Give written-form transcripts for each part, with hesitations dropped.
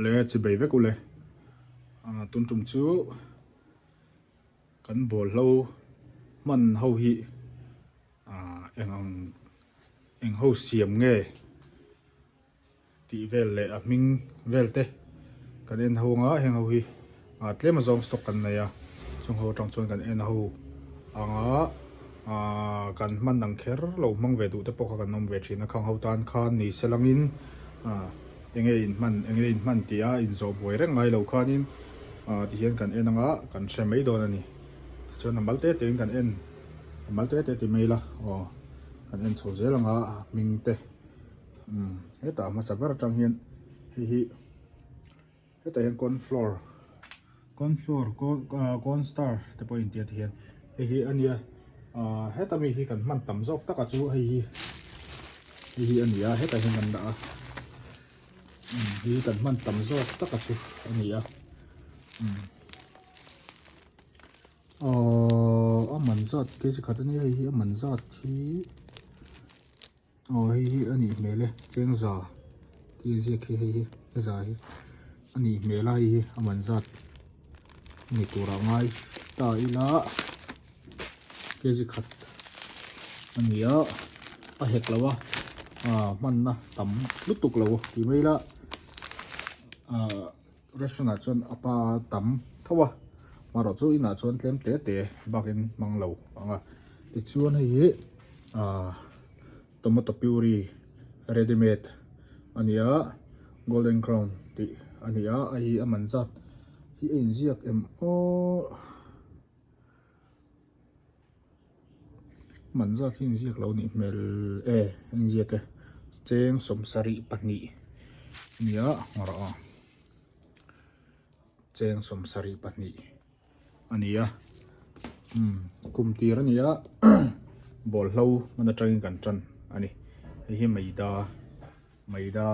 le chi bei vek ule tun tum chu kan bawlhlo hman ho hi eng ho siam nge ti vel le a ming vel te kan en ho nga heng ho hi tlema zong stock kan nei a chung ho tang chuan kan en ho anga kan hman nang kher lo mang ve du te pawh kan nom ve thina khang ho tan khan ni selangin enge in hman tia in zo boi reng ngai lo khanin ti hian kan en anga kan hre mai don ani chuan malte te kan en malte te ti mai la kan en chho zel anga ming te heta ma sabar tang hian hi heta hian corn star te point ti hian hi ania heta mi hi kan man tam zok taka chu hi ania heta hian kan da hi kan man tam zok taka chu ania man zat ke chi khatani hi man zat hi hi ani mele chengza ti je khi hi za hi ani mela hi man zat ni tura ngai ta ila ke ji khat ania a hek lawa man na tam lutuk lawo ti mela restaurant chon apa tam thawa maro chu ina chon tlem te bakin manglo anga ti chuan hi tomato puree ready made ania golden crown ti ania hi aman zat hi in ziak man zat hi in ziak lo ni mel in ziak cheng somsari pahnih nia maro cheng somsari pahnih ania kumtir ania bawlhlo mana tangin kan tran ani hi maida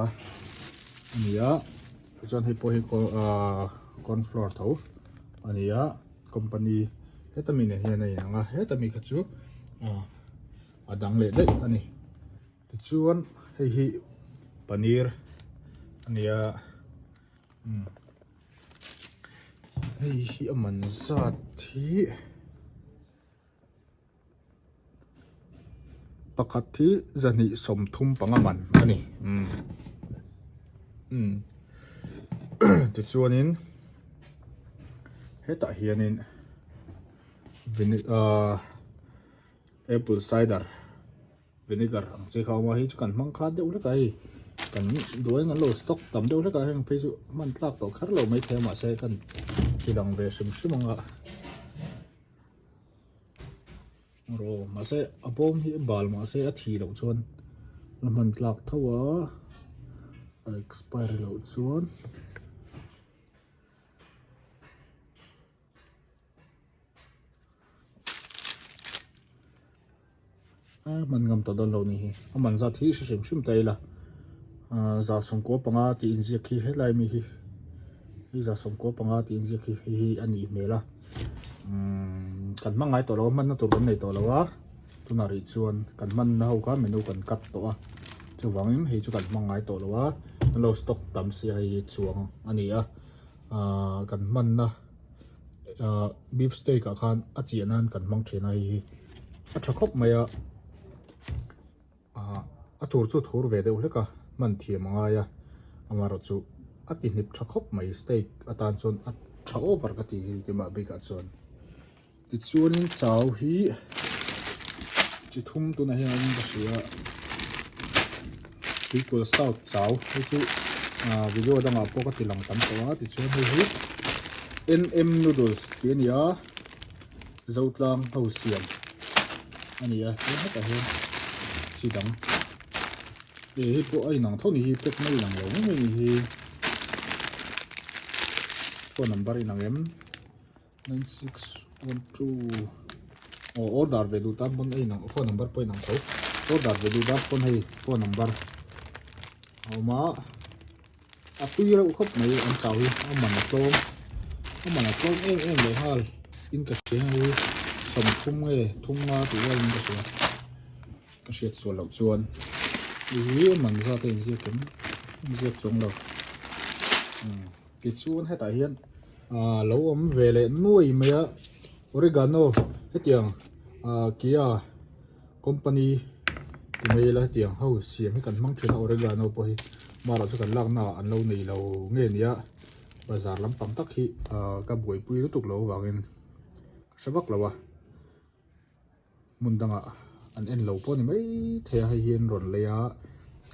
ania chuan hi pawh hi corn flour tho ania company hetami ne hian ai anga hetami kha chu adang le dei ani ti chuan hi paneer ania hi aman zat hi pakhat hi zani somthum pangaman ani ti chuanin heta hianin apple cider vinegar ang che khawma hi chu kan mang kha de ule kai kan duai ngan lo stock tam de ule ka heng phe chu man tlak to khar lo mai thema se kan chidang ve sim anga ro ma se abom hi bal ma se a thi lo chuan man tlak thawa expire lo chuan man ngam to don lo ni hi man za thi sim taila za song ko panga ti in ji khi helai mi hi za song ko panga ti in ji khi hi ani mela kan mangai to lo man na tur nei to lo wa tunari chuan kan man na ho ka menu kan kat to a chu wangim hi chu kan mangai to lo wa lo stock tam si hi chuang ani kan man na beef steak a khan a chianan kan mang thena hi a thakop maya a tur chu thur ve de uleka man thiam anga ya amaro chu ati nip thakop mai steak atan chon a tha over ka ti ke ma be ka chon ti chuanin chaw hi chi thum tu na hian ba sia people south chaw hi chu video danga poka ti lang tam to a ti chuan hi Noodles tiania zotlang ho siam ania chu hata he chi dang hi po ai nang thoni hi pek mai lang lo mai hi phone number inang em 9612 order ve du tam bon ai nang phone number point nang tho order ve du da phone number ma a tuira u khop mai an chawi amman tlom em le hal in ka cheng hi som thum nge thum nga tu wa in ka shet so lo chuan hi man za te ji kem ji chong lo cái chuan hết tại hiện lâu ấm về lại nuôi mấy oregano hết tiếng kia company thì mấy là tiếng hậu xiêm cái cần mang chuyện oregano bôi mà là cho cần lăng nào ăn lâu này lâu nghe nhá bây giờ lắm bằng tắc khi các buổi bui lúc tục lâu vào gen sẽ bắt lâu muốn đăng anh em lâu po thì mấy thế hay hiền rồi lấy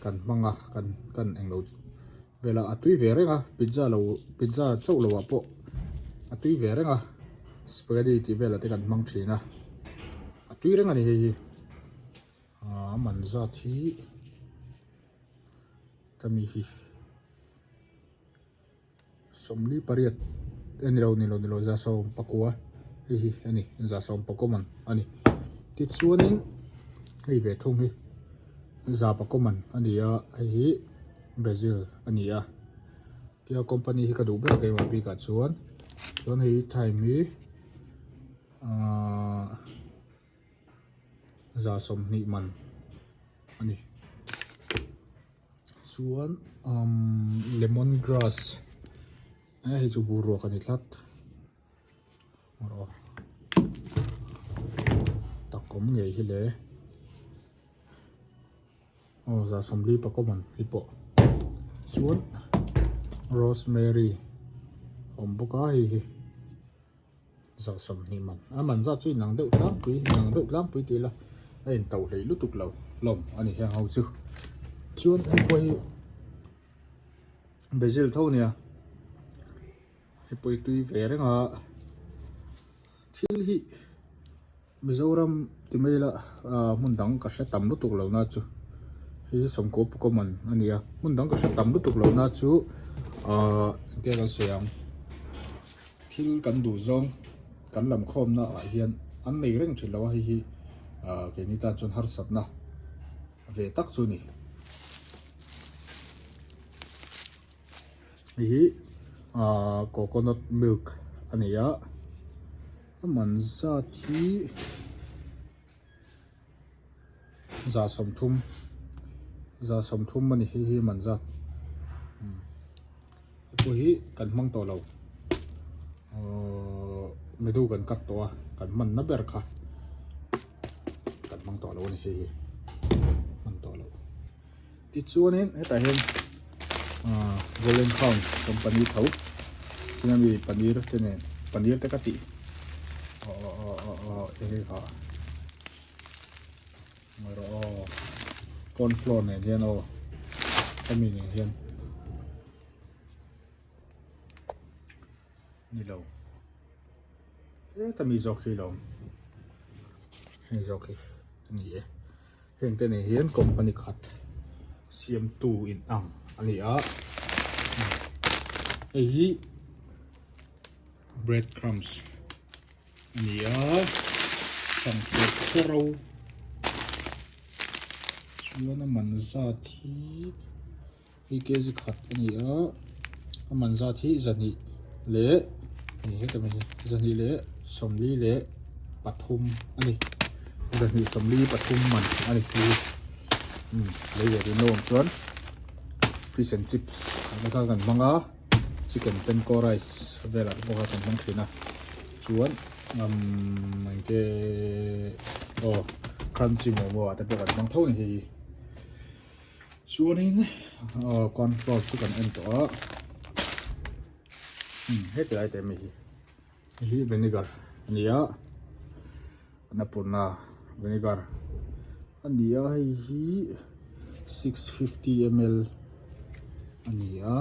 cần mang cần anh lâu về là tuy về đấy pizza châu lâu po tuy về đấy spaghetti thì về là cái cần mang chỉ na tuy đấy này mình ra thì tami hi somli pariat ani lo za som pakua hi ani za som pakoman ani ti chuanin hei ve thung hi za pakoman ani hi Brazil ani kia company hi ka du be ke ma pi ka chuan hi time hi za som ni man ani chuan lemongrass hi chu buru kan itlat ro takom nge hi le za somli pakoman hipo chuan rosemary boka hi za som ni man man za chui nang deuh tlang pui ti la ein tau hlei lutuk lo lom ani hang ho chu chuan ai poi Brazil tho nia ai poi tui ve renga thil hi Mizoram ti mela mun dang ka sha tam lutuk lo na chu hi somko pukoman ania mun dang ka sha tam lutuk lo na chu ke ga siam thil kan du zong kan lam khom na hian an nei reng thilo hi ke ni tan chon har sat na ve tak chu ni hi coconut milk ania man za thi za som thum mani hi man za ko hi kan mang to lo medu kan kat to kan man na ber kha kan mang to lo ni hi man to lo ti chuanin heta hen belchiang company thau chinami paneer te kati e kha maro corn flour ne hian ami ne hian ni lo tami zoki lo he zoki ni heng te ne hian company khat CM2 in ang ani hi breadcrumbs ani sang thoro chuan man za thi hi ke ji khat ani man za thi zani le ni he ta me zani le somli le pathum ani zani somli pathum man ani hi le ye no chuan fish and chips ka kan manga chicken penco rice vela boka kan mang thina chuan ke crunchy momo ata boka mang thau ni hi chuan in corn flour chu kan en to hết lại tem hi vinegar ania napurna vinegar ania hi 650 ml ania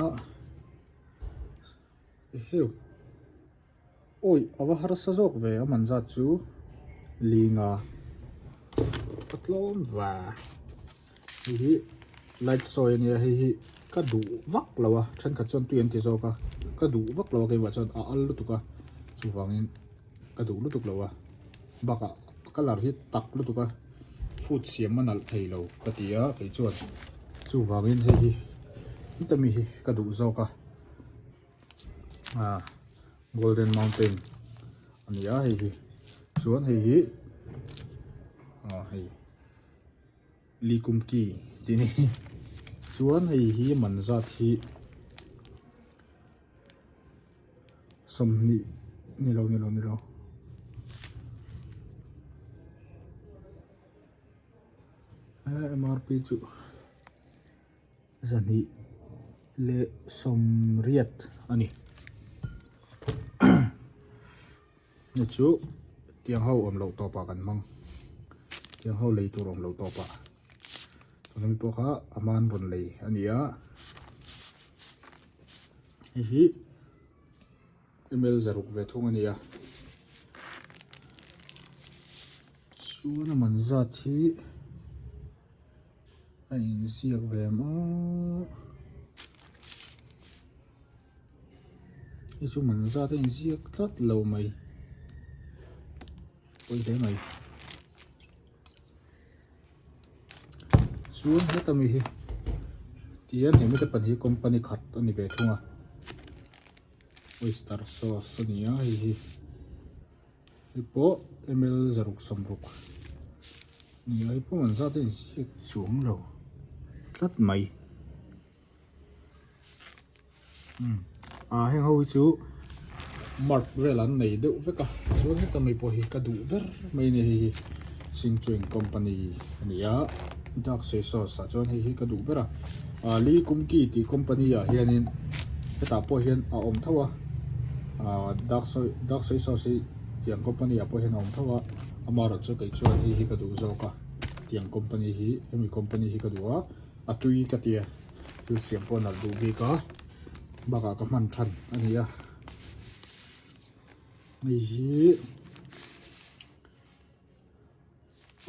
heu oi awa har sajok ve amanza chu linga patlom wa hi light soy ania hi ka du vak lawa than kha chon tu en ti zoka ka du vak lawa ke wa chon al lutuka chu wangin ka du lutuk lawa baka color hi tak lutuka food siam manal thailo patia ke chuan chu wangin hi tami hi ka du zoka golden mountain ania hi chuan hi likumki tini chuan hi manza thi som ni lo MRP chu zani le som riat ani ni chu tiang ho om lo to pa kan mang tiang ho lei tur om lo to pa to mi po kha aman ron lei ania hi email zaruk ve thung ania chu na man za thi anh siết về mà cái chú mình ra thì anh siết rất lâu mày ôi thế mày xuống hết tao mày tiền thì mới tập bản hi company khát anh về thung à oyster sauce này á hi bộ email zaruk samruk nhiều ấy bộ mình ra thì anh siết xuống lâu rất mày hang hoi chú mark về lần này đựng với cả chú hết tầm mày bỏ hi cả đủ ver mày này xin chuyển company này á đặc sản sauce cho nên hi cả đủ ver lý công ty thì company hiện in cái ta bỏ hiện ông thua đặc sản sauce tiền company bỏ hiện ông thua mà rồi cho cái cho hi cả đủ rồi cả tiền company hi em company hi cả đủ atui katia tu siam pon al du bi ka baka ka man than ania ni hi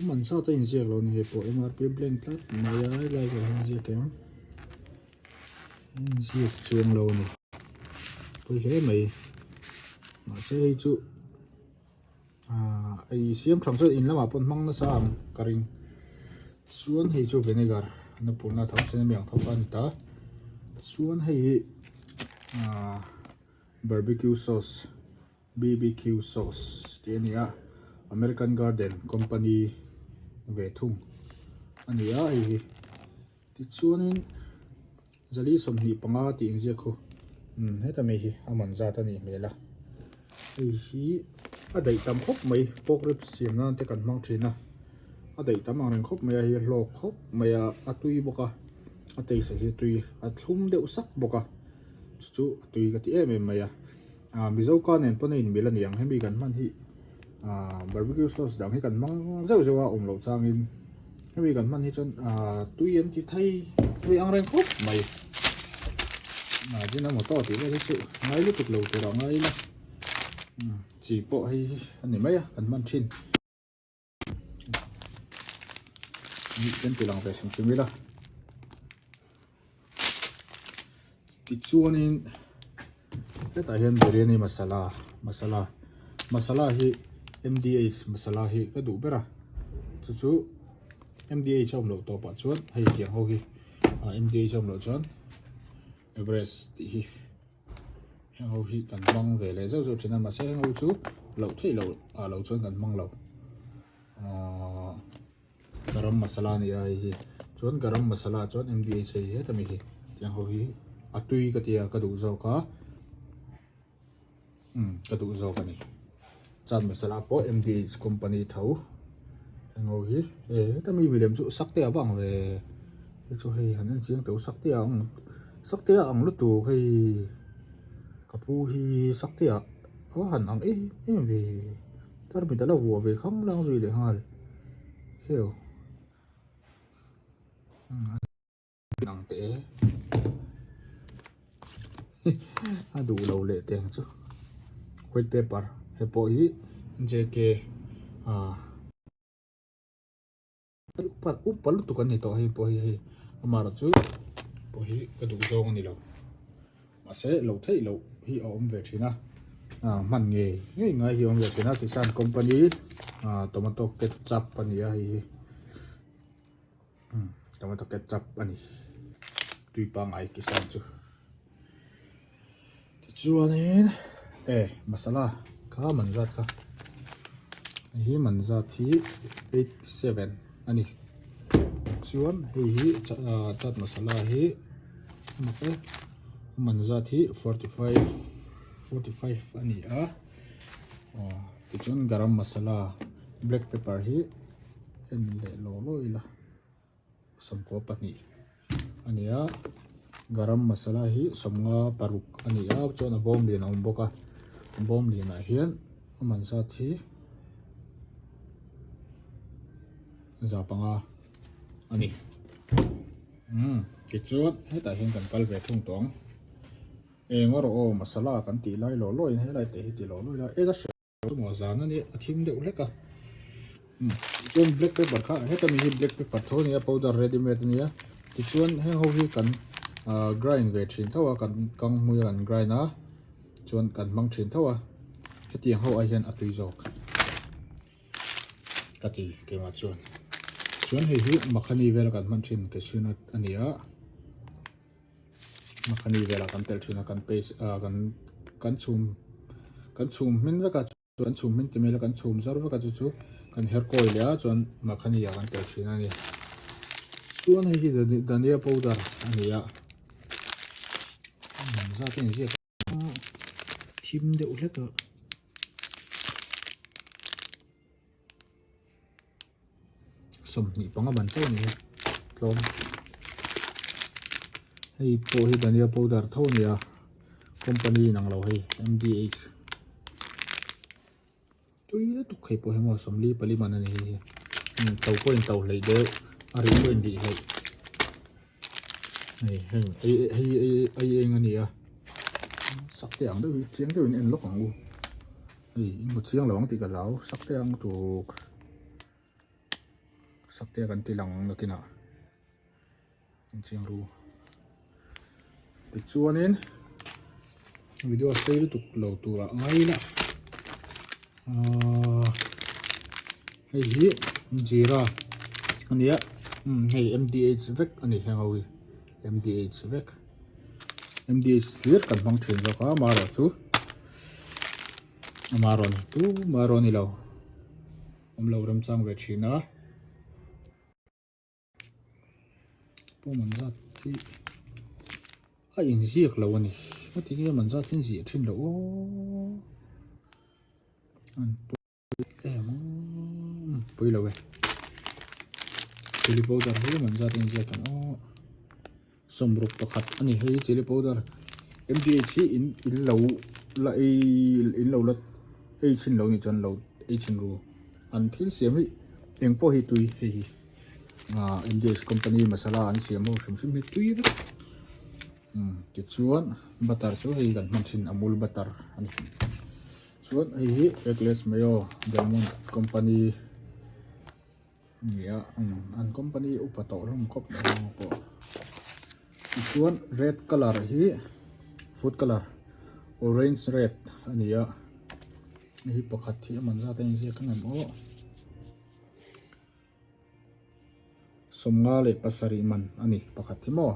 man sa ta in je lo ni he po MRP blend tat maya lai ka hin je kem in je chuang lo ni poi he mai ma se hi chu ai siam thang so in lama pon mang na sam karing suan hi chu vinegar nó phụ na thấu trên miệng thấu pan ta xuống hay barbecue sauce BBQ sauce thì này American Garden Company về thùng anh ấy thì xuống nên zali som ni panga ti inje ko hết ta mày aman za ta ni mela hi adai tam khop mai pork ribs siam nan te kan mang thina adai tam ang khop mai hi lo khop mai atui boka atei se hi tui athum deuh sak boka chu tui ka ti em mai mizo ka nen pon in milan yang hemi kan man hi barbecue sauce dang hi kan mang zau zawa lo changin hemi kan man hi chon tui en ti thai tui ang reng khop mai jina mo to ti le chu ngai lu tuk lo te ra ngai la chỉ bộ hay anh này mấy cần man chin những từ lòng về xem phim đó cái chuột này cái tại hiện biryani masala hi MDA masala hi cái đủ biết à chú MDA trong lẩu to bát chuột hay tiếng hô hi MDA trong lẩu chuột Everest thì hang hô hi cần măng về lấy dấu dấu trên mà sẽ hang hô chú lẩu thế lẩu chuột cần măng lẩu garam masala này ai chuột garam masala chuột MDA chơi hết tầm hi tiếng hô hi atui cái tia cái đủ dầu cá cái đủ dầu cái này chan masala po MDA company thấu hang hô hi tầm hi bị làm chỗ sắc tia bằng về chỗ hi hắn chiang tấu sắc tia ang lúc tù hay kapu hi sắc tia hẳn ang về ta bị ta là vua về không đang gì để hal hiểu nặng té đủ lâu lệ tiền chứ white paper hay bộ hi JK upal tu kan nito hi po hi amara chu po hi ka du zong ni lo ma se lo thei lo hi om ve thina man nge ngai hi om ve thina kisan company tomato ketchup ani hi tomato ketchup ani tui pa ngai kisan chu ti chuan in masala ka manzat ka hi manzat hi 87 ani chuan hi chat masala hi manzat hi 45 45 ani a ti chun garam masala black pepper hi en le lo ila som ko pani ani a garam masala hi somnga paruk ani a chon a bom lin om boka bom lin a hian man sa thi zapanga ani ki chuan heta hian kan kal ve thung tong engor o masala kan ti lai lo in helai te hi ti lo la eda she mo zan ani athim de uleka chuan black pepper kha heta mi hi black pepper thoni a powder ready made ni a ti chuan heng ho hi kan grind ve thin thawa kan kang mui an grind a chuan kan mang thin thawa heti ho a hian atui jok kati ke ma chuan hei hi makhani vel kan man thin ke suna ania makhani vela kan tel thina kan paste kan chum min veka chuan chum min te mela kan chum zar veka chu kan her koi le a chuan makhani ya kan tel thina ni chuan hei hi dania powder ania za ten zia thim de uleka som ni panga ban chau ni tlom hei po hi dania powder thoni a company nang lo hei MDH tuile tu khei po hemo somli pali man ani tau ko in tau lei de ari ko in di hei hei engani a sakte ang de chiang de in lo kang u hei in mo chiang lawang ti ka lau sakte ang tu sakte kan ti lang nakina chiang ru ti chuanin video sale tu lo tura ngai la hei hi jira ania hei MDH vek ani hangawi MDH vek MDH hier kan bang thin zo ka maro chu maron tu maroni lo lo ram chang ve thina po man za ti a in ziak lo ani ti hi man za tin zi thin lo o an pui lo ve chili powder hi man za tin ziak kan o somruk to khat ani hei chili powder MDH hi in lo la in lo lat ei chin lo ni chan lo ei chin ru an thil siam hi engpo hi tui hei MDH company masala an siam mo shim hi tui ve ti chuan butter chu hei kan man thin amul butter ani chuan hei hi eggless mayo Belmont company nia an company upato ram kop ko chuan red color hi food color orange red ania hi pakhat hi man za ten zia kan mo somnga le pasari man ani pakhat hi mo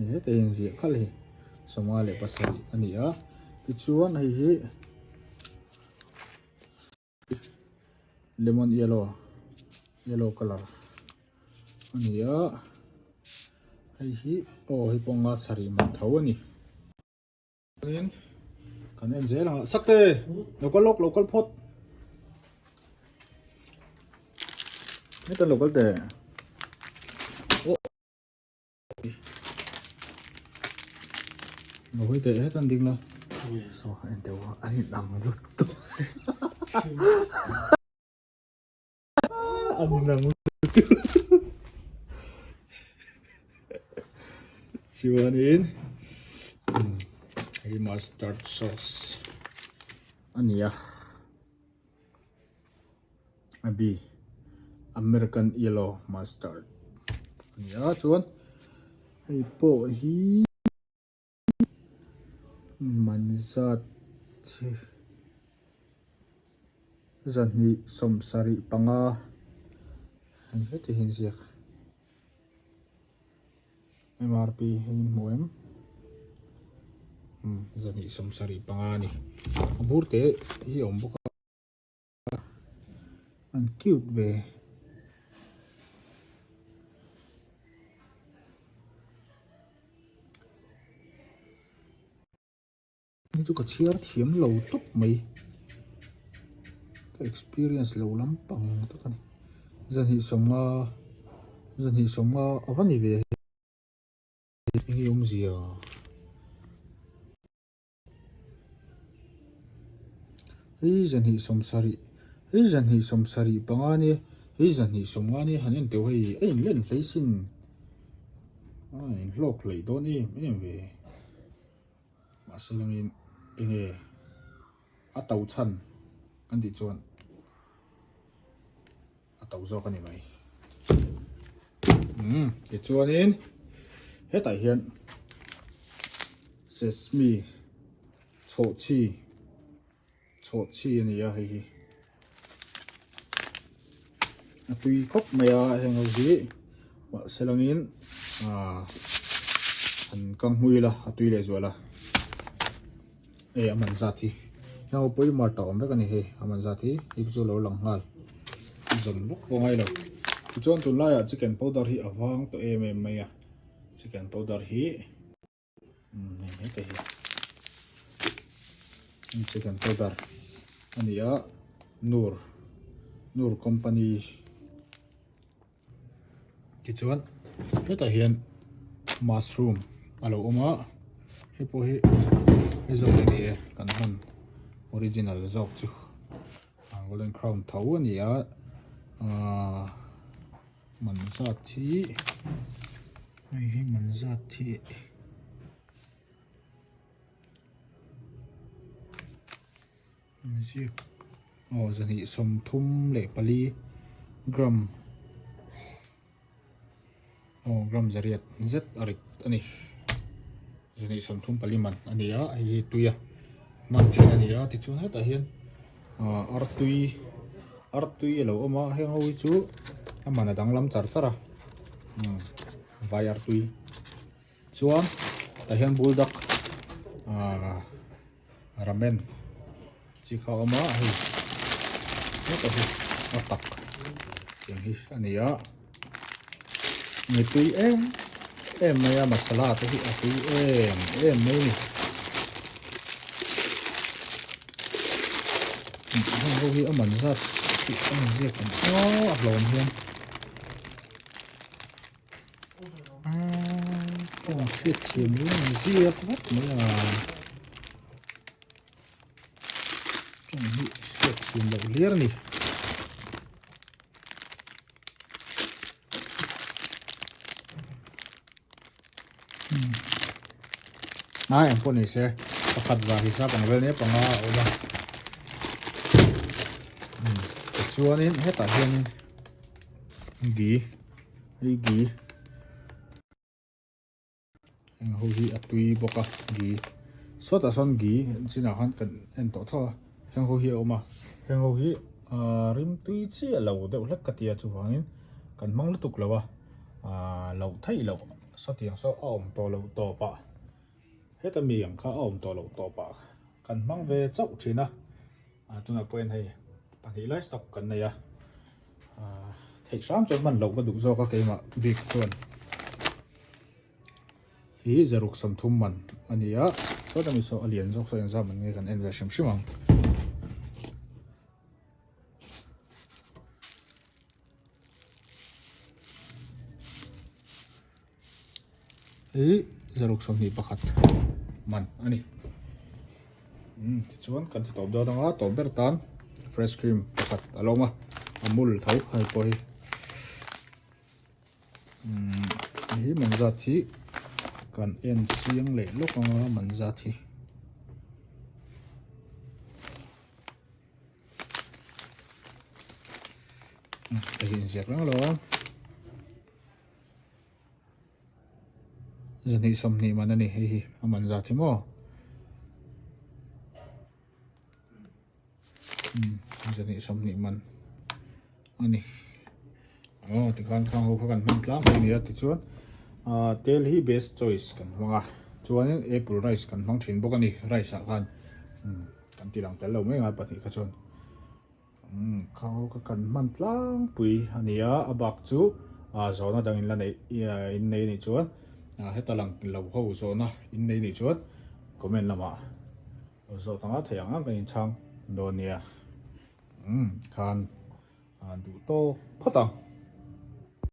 he te hin zia khal hi somnga le pasari ani a ti chuan hei hi lemon yellow color ania hei hi hi ponga sari man tho ani kan en zel ha sakte local pot neta local te ngồi tệ hết anh đinh lo so anh đều anh nằm lúc to anh nằm chiều anh in cái mustard sauce anh ya abi American yellow mustard anh ya chuan hay po hi manzat zani somsari panga anh hết thì hình ziak MRP hin moem zani somsari panga ni burte hi omboka an cute ve นี่จุกเชียร์เทียมเหลาตุ๊บไหมก็ experience เหลาล้ำปังตัวกันจันหิสมเอาวันนี้เว้ยยังยงเสียเฮ้ยจันหิสมสารีปังอันนี้เฮ้ยจันหิสมอันนี้ฮันยันเดียวให้เล่นเลยสินโลกเลยตัวนี้ไม่เว้ยมาเสลังอินอัตเอาชันอันที่จวนอัตเอาจอกันยังไงที่จวนนี้เฮ้ยแต่เห็นเซซมีโชชีนี่อะเฮ้ยตุยครบไหมอะเฮงเอาสิว่าเสลังอินอันกังหุยละตุยเลยจวนละมันจัดที่ยังเอาไปมาต่อไม่กันนี่เฮ้มันจัดที่อีกจุดเราหลังหัลจนลุกว่าไงล่ะจนตุนไล่อะ chicken powder ที่อวังตัวไม่อะ chicken powder ที่นี่แต่ chicken powder อันนี้อะนูร์ company ที่จวนนี่แต่เห็น mushroom อะไรออกมาให้พวกให้จบเลยนี่กันมัน original จบจู่golden crown เท่านี้อะมันจัดที่ให้มันจัดที่นี่สิจะนี่สมทุ่มเหล็กปลีกรัมจะเรียดเจ็ดอะไรอันนี้จะนี่สมทุ่มปลีมันอันนี้ไอ้ตุยมันที่อันนี้ที่ช่วยให้แต่เห็นอาร์ตุยเราเอามาให้เขาช่วยมันดังล้ำจัดซะละไฟอาร์ตุยช่วยแต่เห็นบูลด็อกราเมนที่เขาเอามาให้แต่เห็นตักอย่างนี้อันนี้ไม่ตุยไม่มาสลัดที่ตุยไม่เขาที่มันจัดที่เรียกกันอับลมเฮียนเสียทีมนี้เสียพัดเนี่ยตรงนี้เสียทีมเราเลี้ยงนี่yang pun ini saya pakat bahasa pengawalnya pengawal kecuali ini tak ini Ghee yang hobi atui boka Ghee so tak son Ghee sinahan kan entok tho yang hobi oma yang hobi rim tui chi lau deuh hlek katia chu wangin kan mang lutuk lawa lau thai lau so tiang so om to lau to pa hết tầm miệng khá ổn tổ bạc cần mang về chậu chỉ na tôi nói quên hay bạn thấy lấy stock cần này thấy sáng cho mình lẩu và đủ do các cái mà việc tuần ý giờ rục sầm thum mình anh ấy số tầm số liền dốc số ra mình nghe cần em về xem xíu mà ý giờ rục sầm thì bạcมันอันนี้ส่วนกันที่ตอบได้ต้องตอบแบบนั้น fresh cream ประกัดอารมณ์มูลเท่าให้ไปนี่มันจะที่กันเอ็นเสียงเละลูกมันจะที่จะเห็นเสียงแล้วหรอจะนี่สมนี่มันนี่มันจะที่มั้งจะนี่สมนี่มันอันนี้ที่การข้างหัวกันมันล้างไปนี่ที่ชวนเทลฮีเบสชอยส์กันว่าชวนนี้แอปเปิลไรซ์กันฟังถิ่นพวกนี้ไรซ์กันกันที่หลังแต่เราไม่งานปฏิกชนข้างหัวกันมันล้างปุยอันนี้บักจูสอนดังอินละในชวนให้ตารางเราเข้าโซนนะอินในนี่ชวนคอมเมนต์ละมา zo tanga theyang a kain chang do nia khan du to photang